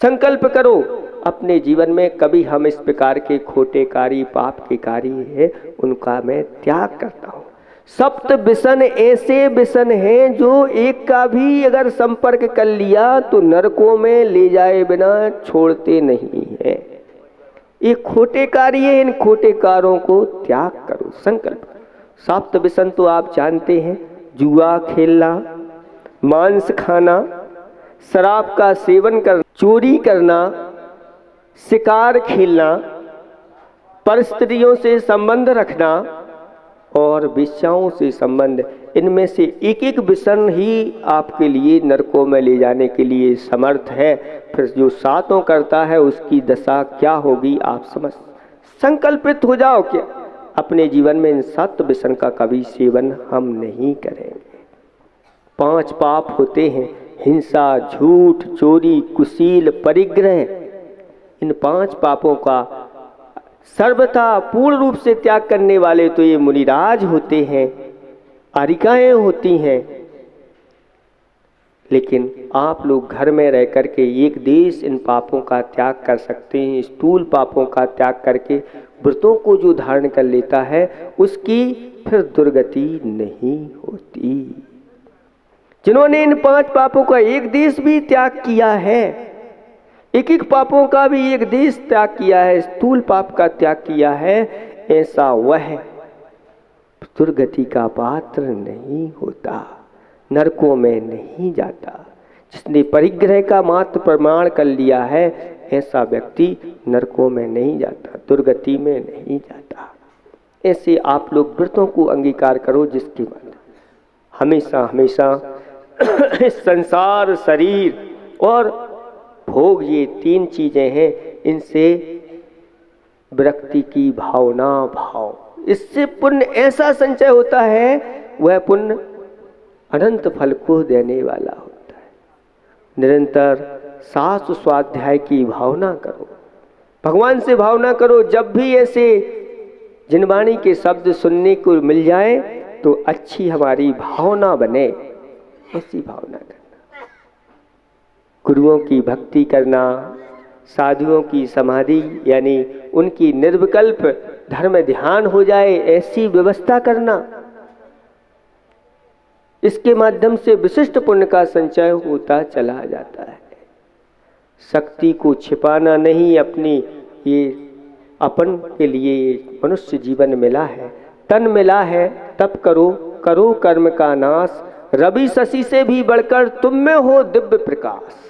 संकल्प करो अपने जीवन में कभी हम इस प्रकार के खोटे कार्य पाप के कार्य हैं उनका मैं त्याग करता हूँ। सप्त व्यसन ऐसे व्यसन हैं जो एक का भी अगर संपर्क कर लिया तो नरकों में ले जाए बिना छोड़ते नहीं है। ये खोटे कार्य हैं, इन खोटे कार्यों को त्याग करो, संकल्प। सप्त व्यसन तो आप जानते हैं, जुआ खेलना, मांस खाना, शराब का सेवन करना, चोरी करना, शिकार खेलना, परस्त्रियों से संबंध रखना और वेश्याओं से संबंध, इनमें से एक एक व्यसन ही आपके लिए नरकों में ले जाने के लिए समर्थ है। फिर जो सातों करता है उसकी दशा क्या होगी आप समझ। संकल्पित हो जाओ कि अपने जीवन में इन 7 व्यसन का कभी सेवन हम नहीं करेंगे। 5 पाप होते हैं, हिंसा, झूठ, चोरी, कुशील, परिग्रह। इन 5 पापों का सर्वथा पूर्ण रूप से त्याग करने वाले तो ये मुनिराज होते हैं, आरिकाएं होती हैं। लेकिन आप लोग घर में रह करके एक देश इन पापों का त्याग कर सकते हैं। स्थूल पापों का त्याग करके व्रतों को जो धारण कर लेता है उसकी फिर दुर्गति नहीं होती। जिन्होंने इन 5 पापों का एक देश भी त्याग किया है, एक एक पापों का भी एक देश त्याग किया है, स्थूल पाप का त्याग किया है, ऐसा वह दुर्गति का पात्र नहीं होता, नरकों में नहीं जाता। जिसने परिग्रह का मात्र प्रमाण कर लिया है ऐसा व्यक्ति नरकों में नहीं जाता, दुर्गति में नहीं जाता। ऐसे आप लोग व्रतों को अंगीकार करो जिसके बाद हमेशा हमेशा संसार, शरीर और भोग, ये 3 चीजें हैं, इनसे विरक्ति की भावना भाव, इससे पुण्य ऐसा संचय होता है, वह पुण्य अनंत फल को देने वाला होता है। निरंतर शास्त्र स्वाध्याय की भावना करो, भगवान से भावना करो। जब भी ऐसे जिनवाणी के शब्द सुनने को मिल जाए तो अच्छी हमारी भावना बने, ऐसी भावना करना। गुरुओं की भक्ति करना, साधुओं की समाधि यानी उनकी निर्विकल्प धर्म ध्यान हो जाए ऐसी व्यवस्था करना। इसके माध्यम से विशिष्ट पुण्य का संचय होता चला जाता है। शक्ति को छिपाना नहीं, अपनी ये अपन के लिए मनुष्य जीवन मिला है, तन मिला है, तब करो, करो कर्म का नाश, रवि शशि से भी बढ़कर तुम में हो दिव्य प्रकाश।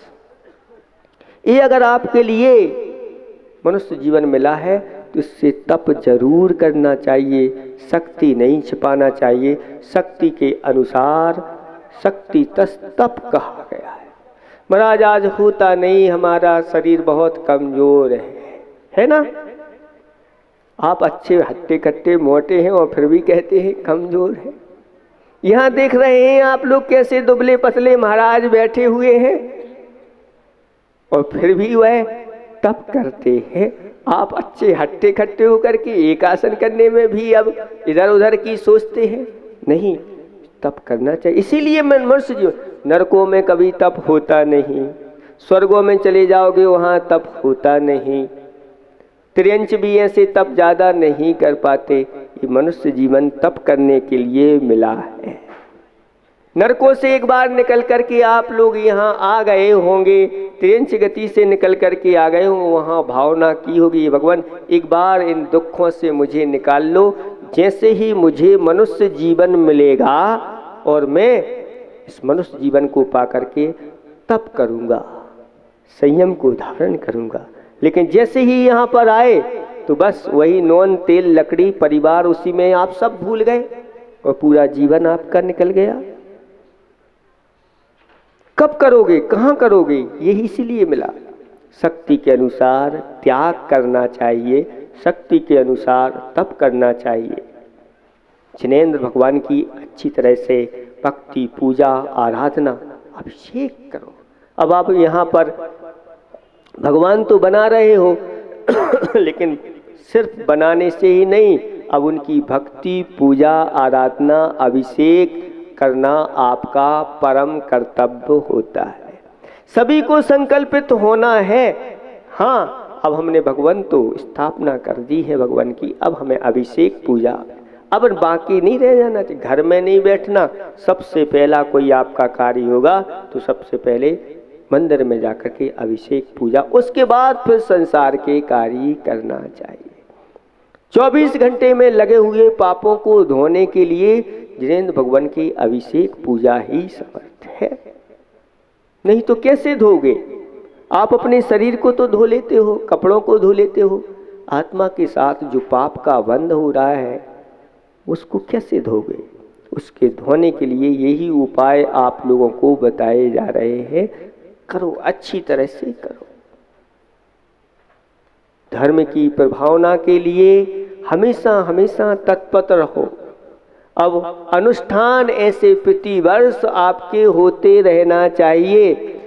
ये अगर आपके लिए मनुष्य जीवन मिला है तो इससे तप जरूर करना चाहिए, शक्ति नहीं छिपाना चाहिए। शक्ति के अनुसार शक्ति तप कहा गया है। महाराज आज होता नहीं, हमारा शरीर बहुत कमजोर है ना। आप अच्छे हट्टे कट्टे मोटे हैं और फिर भी कहते हैं कमजोर है। यहाँ देख रहे हैं आप लोग कैसे दुबले पतले महाराज बैठे हुए हैं और फिर भी वह तप करते हैं। आप अच्छे हट्टे खट्टे होकर के एक आसन करने में भी अब इधर उधर की सोचते हैं, नहीं, तप करना चाहिए। इसीलिए मनुष्य जीवन, नरकों में कभी तप होता नहीं, स्वर्गों में चले जाओगे वहाँ तप होता नहीं, त्रियंच भी ऐसे तप ज़्यादा नहीं कर पाते। ये मनुष्य जीवन तप करने के लिए मिला है। नरकों से एक बार निकल करके आप लोग यहाँ आ गए होंगे, त्रियंच गति से निकल करके आ गए हो, वहाँ भावना की होगी भगवान एक बार इन दुखों से मुझे निकाल लो। जैसे ही मुझे मनुष्य जीवन मिलेगा और मैं इस मनुष्य जीवन को पा करके तप करूँगा, संयम को धारण करूँगा। लेकिन जैसे ही यहाँ पर आए तो बस वही नॉन तेल लकड़ी परिवार, उसी में आप सब भूल गए और पूरा जीवन आपका निकल गया। कब करोगे, कहाँ करोगे, यही इसीलिए मिला। शक्ति के अनुसार त्याग करना चाहिए, शक्ति के अनुसार तप करना चाहिए। जिनेंद्र भगवान की अच्छी तरह से भक्ति, पूजा, आराधना, अभिषेक करो। अब आप यहाँ पर भगवान तो बना रहे हो लेकिन सिर्फ बनाने से ही नहीं, अब उनकी भक्ति, पूजा, आराधना, अभिषेक करना आपका परम कर्तव्य होता है। सभी को संकल्पित होना है। हाँ, अब हमने भगवान तो स्थापना कर दी है भगवान की, अब हमें अभिषेक पूजा, अब बाकी नहीं रह जाना चाहिए, घर में नहीं बैठना। सबसे पहला कोई आपका कार्य होगा तो सबसे पहले मंदिर में जाकर के अभिषेक पूजा, उसके बाद फिर संसार के कार्य करना चाहिए। 24 घंटे में लगे हुए पापों को धोने के लिए जिनेंद्र भगवान की अभिषेक पूजा ही समर्थ है। नहीं तो कैसे धोगे? आप अपने शरीर को तो धो लेते हो, कपड़ों को धो लेते हो, आत्मा के साथ जो पाप का बंध हो रहा है उसको कैसे धोगे? उसके धोने के लिए यही उपाय आप लोगों को बताए जा रहे हैं। करो, अच्छी तरह से करो। धर्म की प्रभावना के लिए हमेशा हमेशा तत्पर रहो। अब अनुष्ठान ऐसे प्रतिवर्ष आपके होते रहना चाहिए।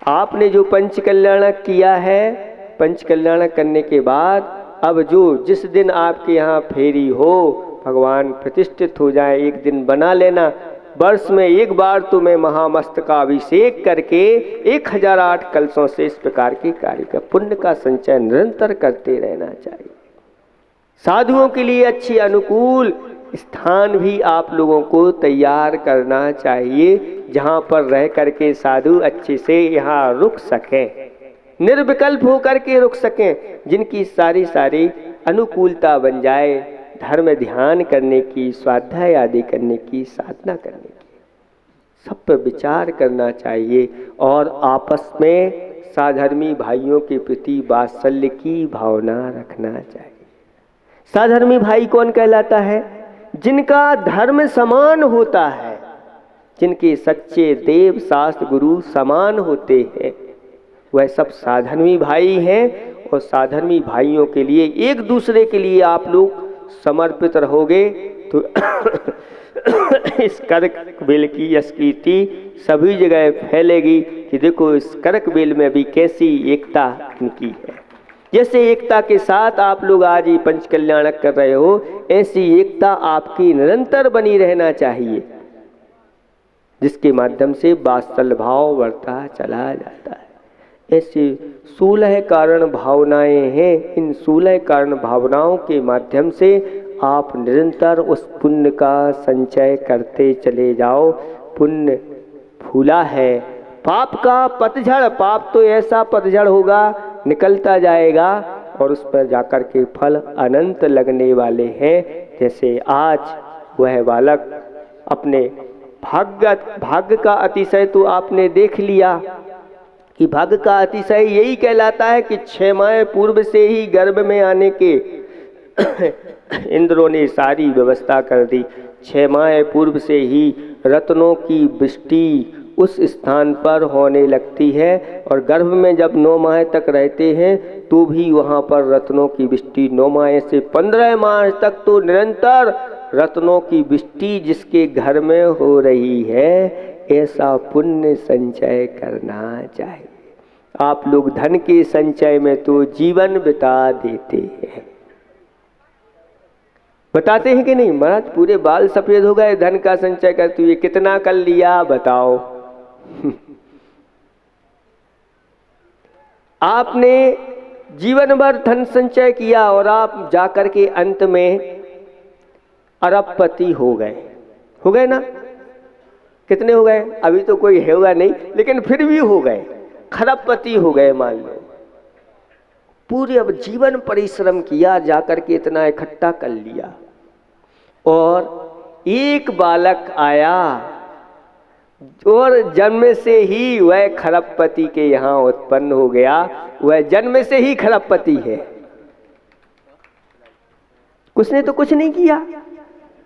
आपने जो पंच कल्याणक किया है, पंच कल्याणक करने के बाद अब जो जिस दिन आपके यहाँ फेरी हो, भगवान प्रतिष्ठित हो जाए, एक दिन बना लेना। वर्ष में एक बार तुम्हें महामस्तकाभिषेक करके 1008 कलशों से इस प्रकार के कार्य का पुण्य का संचय निरंतर करते रहना चाहिए। साधुओं के लिए अच्छी अनुकूल स्थान भी आप लोगों को तैयार करना चाहिए, जहाँ पर रह करके साधु अच्छे से यहाँ रुक सकें, निर्विकल्प होकर के रुक सकें, जिनकी सारी अनुकूलता बन जाए, धर्म ध्यान करने की, स्वाध्याय आदि करने की, साधना करने की, सब पर विचार करना चाहिए। और आपस में साधर्मी भाइयों के प्रति वात्सल्य की भावना रखना चाहिए। साधर्मी भाई कौन कहलाता है? जिनका धर्म समान होता है, जिनके सच्चे देव शास्त्र गुरु समान होते हैं, वह सब साधर्मी भाई हैं। और साधर्मी भाइयों के लिए, एक दूसरे के लिए आप लोग समर्पित रहोगे तो इस कर्क बेल की यश कीर्ति सभी जगह फैलेगी कि देखो इस कर्क बेल में भी कैसी एकता इनकी है। जैसे एकता के साथ आप लोग आज ही पंच कल्याणक कर रहे हो, ऐसी एकता आपकी निरंतर बनी रहना चाहिए, जिसके माध्यम से वात्सल्य भाव बढ़ता चला जाता है। ऐसे 16 कारण भावनाएं हैं। इन 16 कारण भावनाओं के माध्यम से आप निरंतर उस पुण्य का संचय करते चले जाओ। पुण्य फूला है, पाप का पतझड़, पाप तो ऐसा पतझड़ होगा, निकलता जाएगा और उस पर जाकर के फल अनंत लगने वाले हैं। जैसे आज वह बालक अपने भाग्य का अतिशय तो आपने देख लिया कि भाग्य का अतिशय यही कहलाता है कि 6 माह पूर्व से ही गर्भ में आने के इंद्रों ने सारी व्यवस्था कर दी। 6 माह पूर्व से ही रत्नों की वृष्टि उस स्थान पर होने लगती है और गर्भ में जब 9 माह तक रहते हैं तो भी वहाँ पर रत्नों की वृष्टि 9 माह से 15 माह तक तो निरंतर रत्नों की वृष्टि जिसके घर में हो रही है। ऐसा पुण्य संचय करना चाहिए। आप लोग धन के संचय में तो जीवन बिता देते हैं, बताते हैं कि नहीं? महाराज पूरे बाल सफेद हो गए धन का संचय करते हुए, कितना कर लिया बताओ? आपने जीवन भर धन संचय किया और आप जाकर के अंत में अरबपति हो गए ना? कितने हो गए? अभी तो कोई होगा नहीं, लेकिन फिर भी हो गए, खरबपति हो गए मान लो। पूरे अब जीवन परिश्रम किया, जाकर के इतना इकट्ठा कर लिया और एक बालक आया और जन्म से ही वह खरबपति के यहाँ उत्पन्न हो गया। वह जन्म से ही खरबपति है, उसने तो कुछ नहीं किया,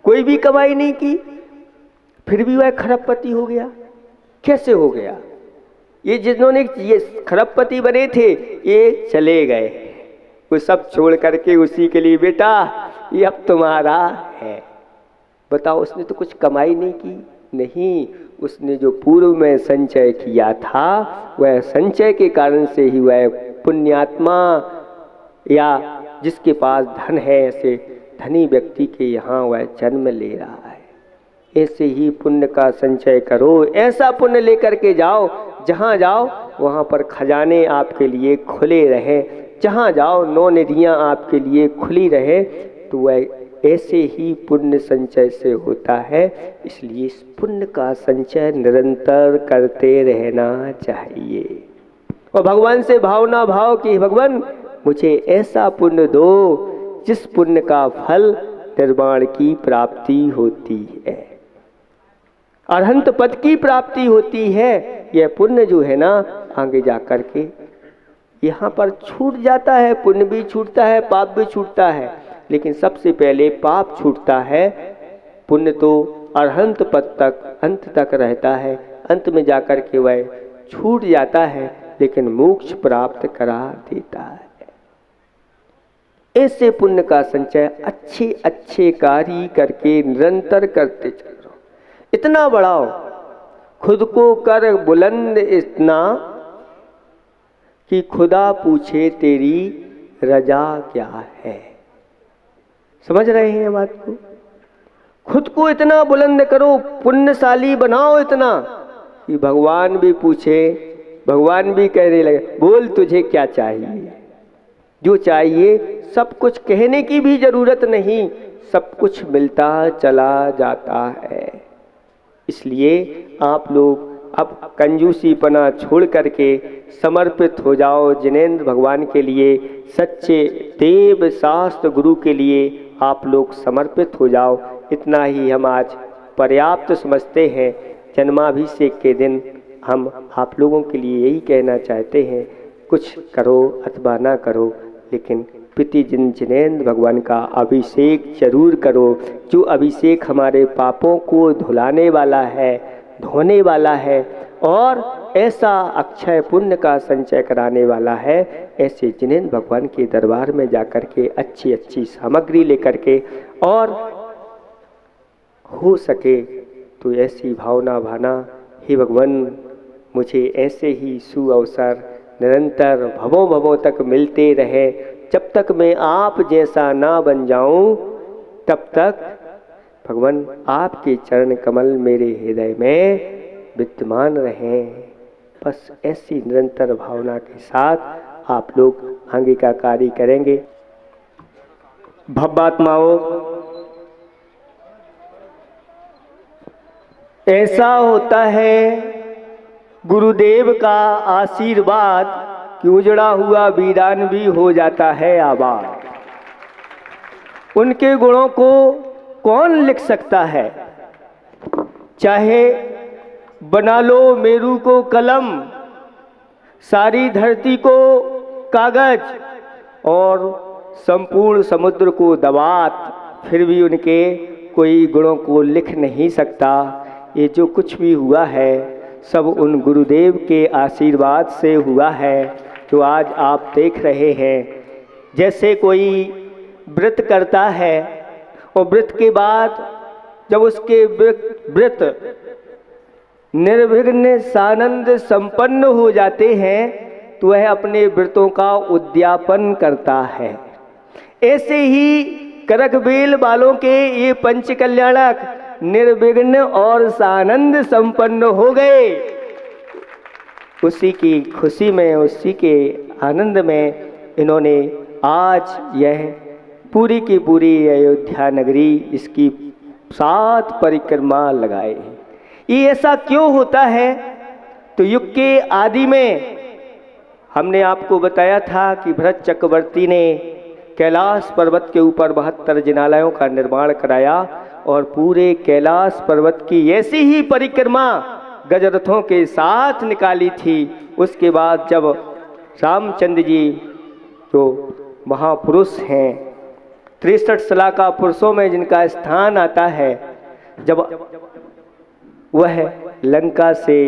कोई भी कमाई नहीं की, फिर भी वह खरबपति हो गया। कैसे हो गया? ये जिन्होंने ये खरबपति बने थे ये चले गए, वो सब छोड़ करके उसी के लिए बेटा ये अब तुम्हारा है। बताओ, उसने तो कुछ कमाई नहीं की। नहीं, उसने जो पूर्व में संचय किया था वह संचय के कारण से ही वह पुण्यात्मा या जिसके पास धन है ऐसे धनी व्यक्ति के यहाँ वह जन्म ले रहा है। ऐसे ही पुण्य का संचय करो, ऐसा पुण्य लेकर के जाओ जहाँ जाओ वहाँ पर खजाने आपके लिए खुले रहें, जहाँ जाओ 9 निधियाँ आपके लिए खुली रहे। तो वह ऐसे ही पुण्य संचय से होता है। इसलिए इस पुण्य का संचय निरंतर करते रहना चाहिए और भगवान से भावना भाव कि भगवान मुझे ऐसा पुण्य दो जिस पुण्य का फल निर्वाण की प्राप्ति होती है, अरहंत पद की प्राप्ति होती है। यह पुण्य जो है ना आगे जा कर के यहाँ पर छूट जाता है, पुण्य भी छूटता है, पाप भी छूटता है, लेकिन सबसे पहले पाप छूटता है। पुण्य तो अरहंत पद तक अंत तक रहता है, अंत में जाकर के वह छूट जाता है, लेकिन मोक्ष प्राप्त करा देता है। ऐसे पुण्य का संचय अच्छे अच्छे कार्य करके निरंतर करते चलो। इतना बढ़ाओ, खुद को कर बुलंद इतना कि खुदा पूछे तेरी रजा क्या है। समझ रहे हैं बात को? खुद को इतना बुलंद करो, पुण्यशाली बनाओ इतना कि भगवान भी पूछे, भगवान भी कहने लगे बोल तुझे क्या चाहिए। जो चाहिए सब कुछ कहने की भी जरूरत नहीं, सब कुछ मिलता चला जाता है। इसलिए आप लोग अब कंजूसीपना छोड़ करके समर्पित हो जाओ जिनेंद्र भगवान के लिए, सच्चे देव शास्त्र गुरु के लिए आप लोग समर्पित हो जाओ। इतना ही हम आज पर्याप्त समझते हैं। जन्माभिषेक के दिन हम आप लोगों के लिए यही कहना चाहते हैं, कुछ करो अथवा ना करो, लेकिन पिति जिनेंद्र भगवान का अभिषेक जरूर करो। जो अभिषेक हमारे पापों को धुलाने वाला है, धोने वाला है और ऐसा अक्षय पुण्य का संचय कराने वाला है। ऐसे जिनेंद्र भगवान के दरबार में जाकर के अच्छी अच्छी सामग्री लेकर के, और हो सके तो ऐसी भावना भाना, हे भगवान मुझे ऐसे ही सुअवसर निरंतर भवों भवों तक मिलते रहे। जब तक मैं आप जैसा ना बन जाऊं तब तक भगवान आपके चरण कमल मेरे हृदय में विद्यमान रहें। बस ऐसी निरंतर भावना के साथ आप लोग आगे का कार्य करेंगे। भव्यात्माओं, ऐसा होता है गुरुदेव का आशीर्वाद कि उजड़ा हुआ वीरान भी हो जाता है आबाद। उनके गुणों को कौन लिख सकता है? चाहे बना लो मेरू को कलम, सारी धरती को कागज और संपूर्ण समुद्र को दवात, फिर भी उनके कोई गुणों को लिख नहीं सकता। ये जो कुछ भी हुआ है सब उन गुरुदेव के आशीर्वाद से हुआ है जो आज आप देख रहे हैं। जैसे कोई व्रत करता है और व्रत के बाद जब उसके व्रत निर्विघ्न सानंद संपन्न हो जाते हैं तो वह अपने व्रतों का उद्यापन करता है। ऐसे ही करकबेल वालों के ये पंच कल्याणक निर्विघ्न और सानंद संपन्न हो गए। उसी की खुशी में, उसी के आनंद में इन्होंने आज यह पूरी की पूरी अयोध्या नगरी, इसकी 7 परिक्रमा लगाए। ये ऐसा क्यों होता है? तो युग के आदि में हमने आपको बताया था कि भरत चक्रवर्ती ने कैलाश पर्वत के ऊपर 72 जिनालयों का निर्माण कराया और पूरे कैलाश पर्वत की ऐसी ही परिक्रमा गजरथों के साथ निकाली थी। उसके बाद जब रामचंद्र जी जो महापुरुष हैं, 63 सलाका पुरुषों में जिनका स्थान आता है, जब वह लंका से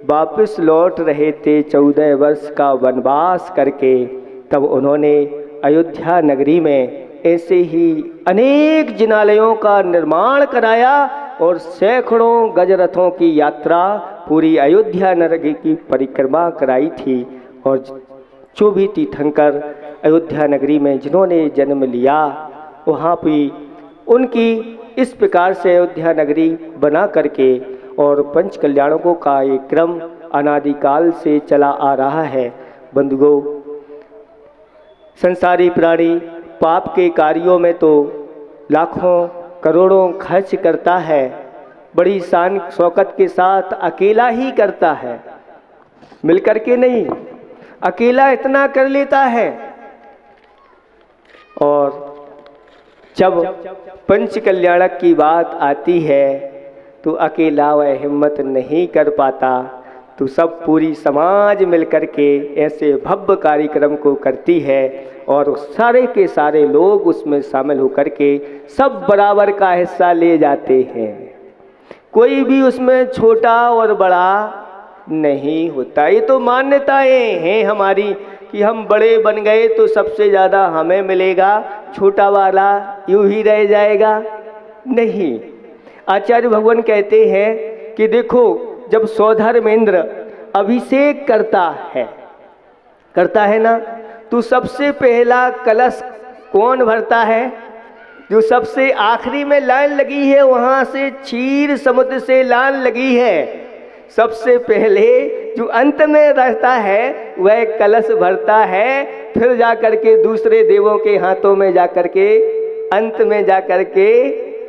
वापस लौट रहे थे 14 वर्ष का वनवास करके, तब उन्होंने अयोध्या नगरी में ऐसे ही अनेक जिनालयों का निर्माण कराया और सैकड़ों गजरथों की यात्रा पूरी अयोध्या नगरी की परिक्रमा कराई थी। और जो भी तीर्थंकर अयोध्या नगरी में जिन्होंने जन्म लिया, वहाँ भी उनकी इस प्रकार से अयोध्या नगरी बना करके और पंच कल्याणकों का एक क्रम अनादिकाल से चला आ रहा है। बंधुओं, संसारी प्राणी पाप के कार्यों में तो लाखों करोड़ों खर्च करता है, बड़ी शान शौकत के साथ अकेला ही करता है, मिलकर के नहीं, अकेला इतना कर लेता है। और जब पंच कल्याणक की बात आती है तो अकेला वह हिम्मत नहीं कर पाता, तो सब पूरी समाज मिलकर के ऐसे भव्य कार्यक्रम को करती है और सारे के सारे लोग उसमें शामिल होकर के सब बराबर का हिस्सा ले जाते हैं। कोई भी उसमें छोटा और बड़ा नहीं होता। ये तो मान्यताएं हैं हमारी कि हम बड़े बन गए तो सबसे ज़्यादा हमें मिलेगा, छोटा वाला यूं ही रह जाएगा। नहीं, आचार्य भगवान कहते हैं कि देखो, जब सौधर्मेंद्र अभिषेक करता है ना, तो सबसे पहला कलश कौन भरता है? जो सबसे आखिरी में लाइन लगी है, वहाँ से क्षीर समुद्र से लाइन लगी है। सबसे पहले जो अंत में रहता है वह कलश भरता है, फिर जाकर के दूसरे देवों के हाथों में जाकर के अंत में जाकर के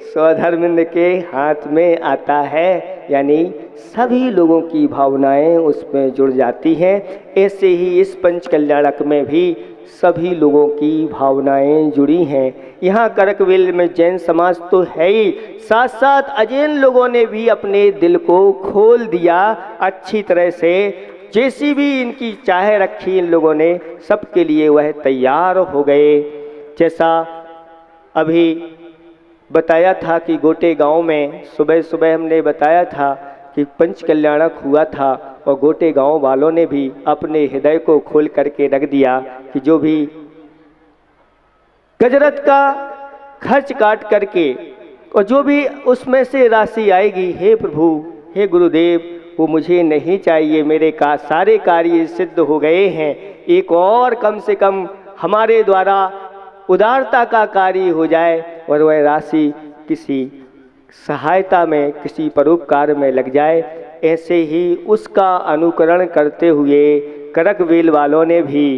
स्वधर्मेंद्र के हाथ में आता है। यानी सभी लोगों की भावनाएं उसमें जुड़ जाती हैं। ऐसे ही इस पंच कल्याणक में भी सभी लोगों की भावनाएं जुड़ी हैं। यहाँ करकवेल में जैन समाज तो है ही, साथ साथ अजैन लोगों ने भी अपने दिल को खोल दिया अच्छी तरह से। जैसी भी इनकी चाह रखी इन लोगों ने, सबके लिए वह तैयार हो गए। जैसा अभी बताया था कि गोटे गांव में सुबह सुबह हमने बताया था कि पंच कल्याणक हुआ था, और गोटे गांव वालों ने भी अपने हृदय को खोल करके रख दिया कि जो भी गजरत का खर्च काट करके और जो भी उसमें से राशि आएगी, हे प्रभु, हे गुरुदेव, वो मुझे नहीं चाहिए, मेरे का सारे कार्य सिद्ध हो गए हैं, एक और कम से कम हमारे द्वारा उदारता का कार्य हो जाए और वह राशि किसी सहायता में, किसी परोपकार में लग जाए। ऐसे ही उसका अनुकरण करते हुए करकवेल वालों ने भी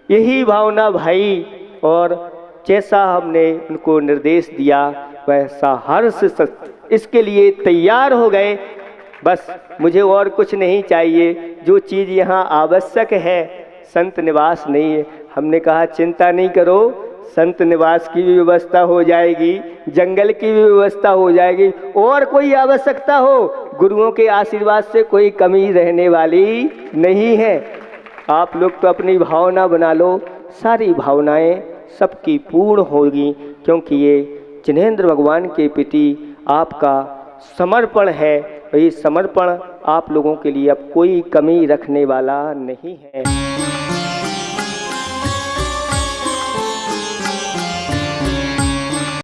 यही भावना भाई, और जैसा हमने उनको निर्देश दिया वैसा हर्ष इसके लिए तैयार हो गए। बस मुझे और कुछ नहीं चाहिए, जो चीज़ यहाँ आवश्यक है संत निवास नहीं है। हमने कहा चिंता नहीं करो, संत निवास की भी व्यवस्था हो जाएगी, जंगल की भी व्यवस्था हो जाएगी, और कोई आवश्यकता हो गुरुओं के आशीर्वाद से कोई कमी रहने वाली नहीं है। आप लोग तो अपनी भावना बना लो, सारी भावनाएं सबकी पूर्ण होगी, क्योंकि ये जिनेंद्र भगवान के प्रति आपका समर्पण है। और ये समर्पण आप लोगों के लिए अब कोई कमी रखने वाला नहीं है।